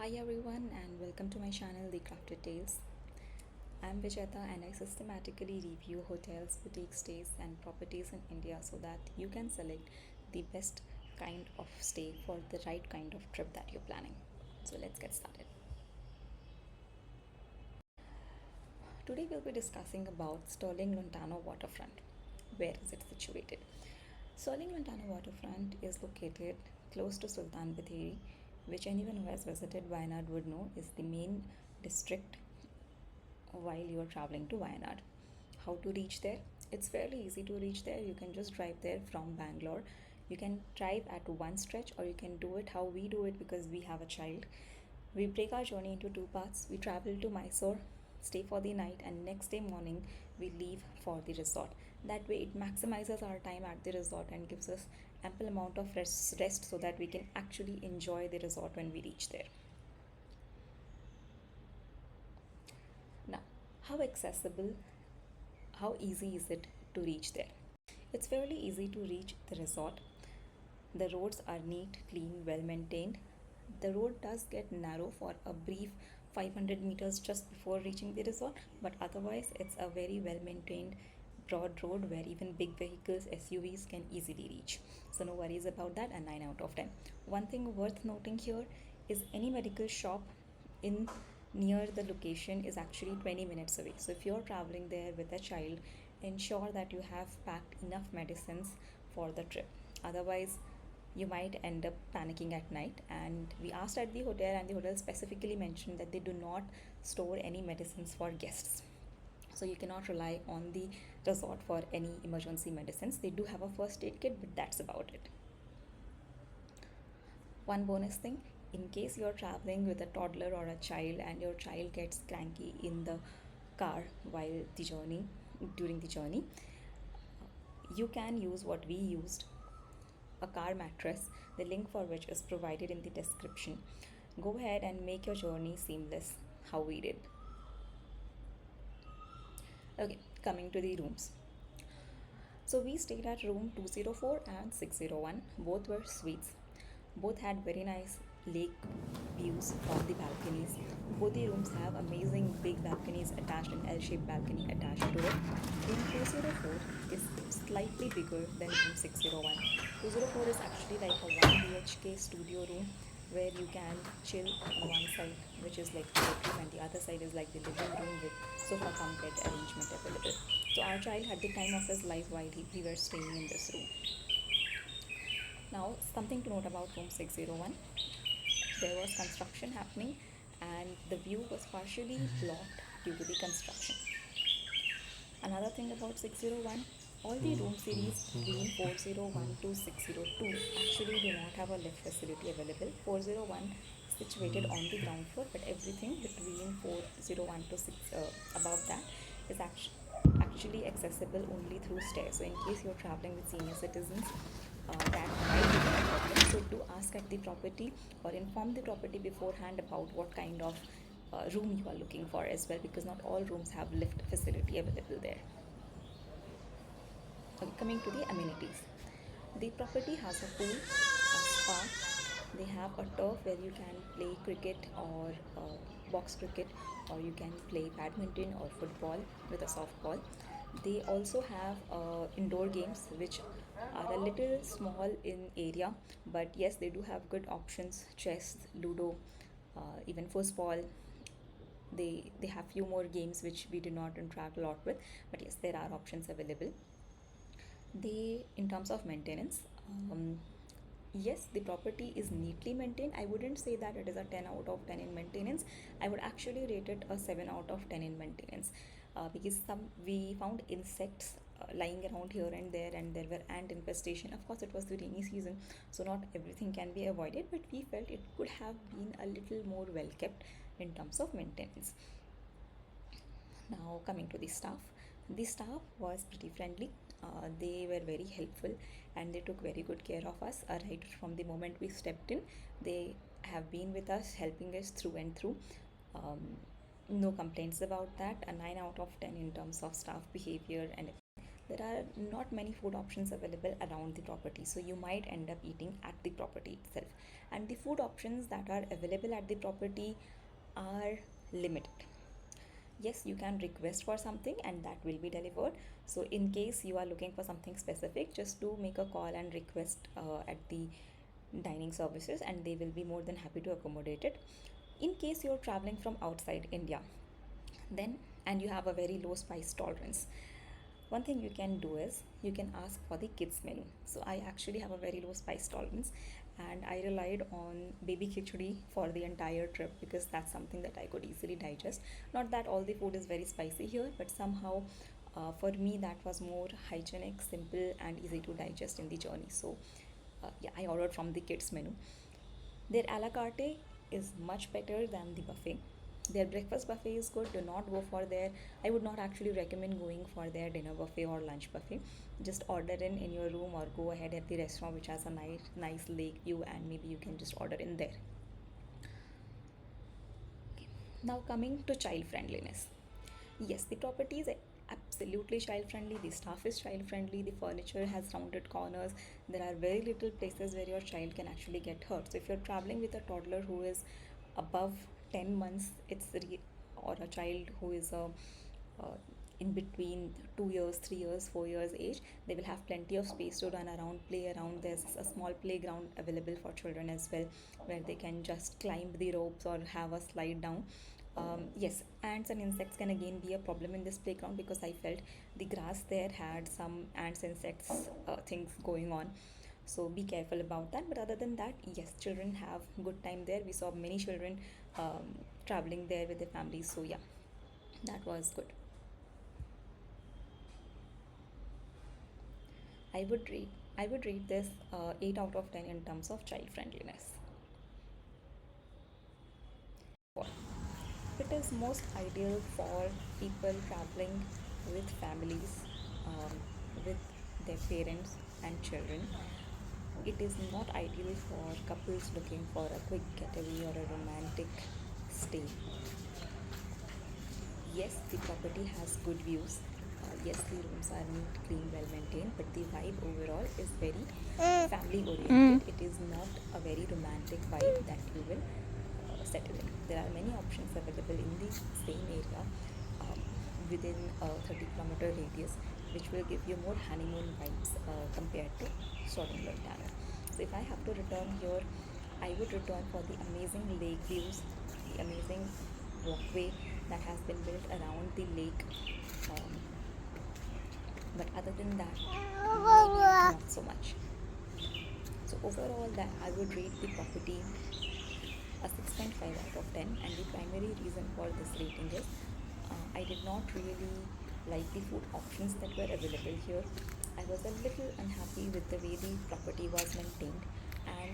Hi everyone and welcome to my channel The Crafted Tales. I'm Vijeta and I systematically review hotels, boutique stays and properties in India so that you can select the best kind of stay for the right kind of trip that you're planning. So let's get started. Today we'll be discussing about Sterling Lontano Waterfront. Where is it situated? Sterling Lontano Waterfront is located close to Sultan Batheri, which anyone who has visited Wayanad would know is the main district while you are traveling to Wayanad. How to reach there? It's fairly easy to reach there. You can just drive there from Bangalore. You can drive at one stretch or you can do it how we do it because we have a child. We break our journey into two parts. We travel to Mysore, stay for the night, and next day morning we leave for the resort. That way, it maximizes our time at the resort and gives us ample amount of rest so that we can actually enjoy the resort when we reach there. Now, how accessible, how easy is it to reach there? It's fairly easy to reach the resort. The roads are neat, clean, well maintained. The road does get narrow for a brief 500 meters just before reaching the resort, but otherwise, it's a very well maintained broad road where even big vehicles, SUVs, can easily reach. So, no worries about that, and 9 out of 10. One thing worth noting here is any medical shop in near the location is actually 20 minutes away. So, if you're traveling there with a child, ensure that you have packed enough medicines for the trip. Otherwise, you might end up panicking at night. And we asked at the hotel, and the hotel specifically mentioned that they do not store any medicines for guests, so you cannot rely on the resort for any emergency medicines. They do have a first aid kit, but that's about it. One bonus thing, in case you're traveling with a toddler or a child and your child gets cranky in the car while the journey during the journey, you can use what we used, a car mattress, the link for which is provided in the description. Go ahead and make your journey seamless how we did. Okay, coming to the rooms. So we stayed at room 204 and 601. Both were suites. Both had very nice lake views from the balconies. Both the rooms have amazing big balconies attached, an L-shaped balcony attached to it. Room 204 is slightly bigger than room 601. 204 is actually like a 1 BHK studio room where you can chill on one side, which is like the bedroom, and the other side is like the living room with sofa cum bed arrangement available. So our child had the time of his life while we were staying in this room. Now, something to note about room 601, there was construction happening and the view was partially blocked due to the construction. Another thing about 601, all the room series between 401 to 602 actually do not have a lift facility available. 401 is situated on the ground floor, but everything between 401 to 6 above that is actually accessible only through stairs. So in case you're traveling with senior citizens, that might be a problem. So do ask at the property or inform the property beforehand about what kind of room you are looking for as well, because not all rooms have lift facility available there. Okay, coming to the amenities. The property has a pool, a spa. They have a turf where you can play cricket or box cricket, or you can play badminton or football with a softball. They also have indoor games which are a little small in area, but yes, they do have good options: chess, ludo, even football. They have few more games which we do not interact a lot with, but yes, there are options available. They, in terms of maintenance, yes, the property is neatly maintained. I wouldn't say that it is a 10 out of 10 in maintenance. I would actually rate it a 7 out of 10 in maintenance, because some we found insects lying around here and there, and there were ant infestation. Of course, it was the rainy season, so not everything can be avoided, but we felt it could have been a little more well kept in terms of maintenance. Now, coming to the staff was pretty friendly. They were very helpful and they took very good care of us right from the moment we stepped in. They have been with us, helping us through and through. No complaints about that. A 9 out of 10 in terms of staff behavior and there are not many food options available around the property, so you might end up eating at the property itself. And the food options that are available at the property are limited. Yes, you can request for something and that will be delivered. So in case you are looking for something specific, just do make a call and request at the dining services, and they will be more than happy to accommodate it. In case you're traveling from outside India, then and you have a very low spice tolerance, one thing you can do is you can ask for the kids menu. So I actually have a very low spice tolerance, and I relied on baby khichdi for the entire trip because that's something that I could easily digest. Not that all the food is very spicy here, but somehow for me that was more hygienic, simple, and easy to digest in the journey. So yeah, I ordered from the kids menu. Their a la carte is much better than the buffet. Their breakfast buffet is good. Do not go for their. I would not actually recommend going for their dinner buffet or lunch buffet. Just order in your room or go ahead at the restaurant which has a nice lake view, and maybe you can just order in there. Okay. Now coming to child friendliness. Yes, the property is absolutely child friendly. The staff is child friendly. The furniture has rounded corners. There are very little places where your child can actually get hurt. So if you're traveling with a toddler who is above 10 months, or a child who is uh, in between 2 years, 3 years, 4 years age, they will have plenty of space to run around, play around. There's a small playground available for children as well, where they can just climb the ropes or have a slide down. Yes, ants and insects can again be a problem in this playground because I felt the grass there had some ants, insects, things going on. So be careful about that. But other than that, yes, children have good time there. We saw many children traveling there with their families. So yeah, that was good. I would rate I would rate this 8 out of 10 in terms of child friendliness. It is most ideal for people traveling with families, um, with their parents and children. It is not ideal for couples looking for a quick getaway or a romantic stay. Yes, the property has good views. Yes, the rooms are neat, clean, well maintained, but the vibe overall is very family oriented. It is not a very romantic vibe that you will settle in. There are many options available in the same area, um, within a 30-kilometer radius, which will give you more honeymoon vibes compared to Sterling Lontano. So if I have to return here, I would return for the amazing lake views, the amazing walkway that has been built around the lake. Um, but other than that, maybe not so much. So overall, that I would rate the property a 6.5 out of 10, and the primary reason for this rating is I did not really like the food options that were available here. I was a little unhappy with the way the property was maintained, and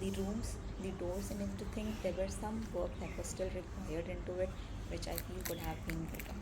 the rooms, the doors, and everything. There were some work that was still required into it, which I feel could have been better.